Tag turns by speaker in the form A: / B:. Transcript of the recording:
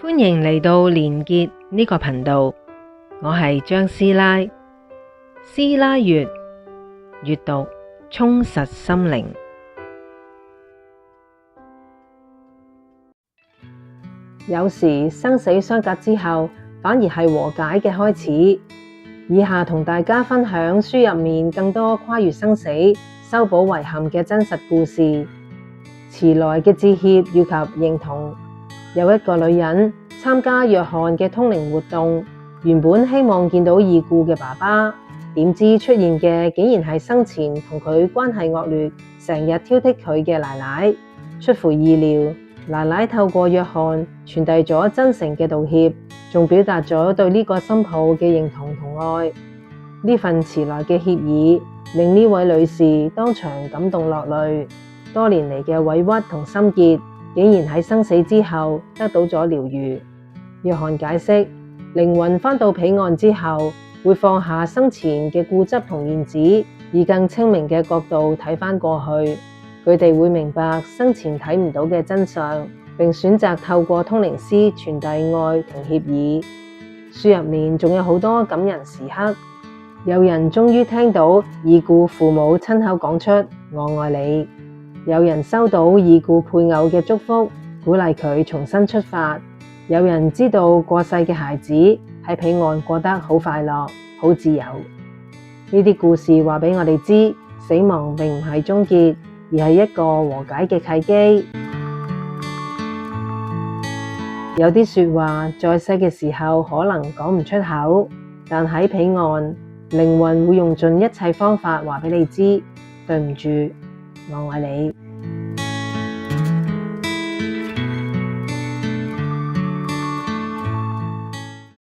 A: 歡迎嚟到連結呢個頻道，我係張師奶。師奶閱閱讀充實心靈。有時生死相隔之後，反而係和解嘅開始。以下同大家分享書入面更多跨越生死、修補遺憾嘅真實故事。遲來嘅致歉以及認同。有一個女人參加約翰嘅通靈活動，原本希望見到已故嘅爸爸，點知出現嘅竟然係生前同佢關係惡劣、成日挑剔佢嘅奶奶。出乎意料，奶奶透過約翰傳遞咗真誠嘅道歉，仲表達咗對呢個新抱嘅認同同愛。呢份遲來嘅歉意令呢位女士當場感動落淚，多年嚟嘅委屈同心結竟然喺生死之後得到咗療癒。約翰解釋，靈魂返到彼岸之後，會放下生前嘅固執同面子，以更清明嘅角度睇返過去。佢哋會明白生前睇唔到嘅真相，並選擇透過通靈師傳遞愛同歉意。書入面仲有好多感人時刻，有人終於聽到已故父母親口講出我愛你，有人收到已故配偶嘅祝福，鼓勵佢重新出發，有人知道過世嘅孩子喺彼岸過得好快樂、好自由。呢啲故事話俾我哋知，死亡並唔係終結，而係一個和解嘅契機。有啲說話在世嘅時候可能講唔出口，但喺彼岸，靈魂會用盡一切方法話俾你知，對唔住，我愛你。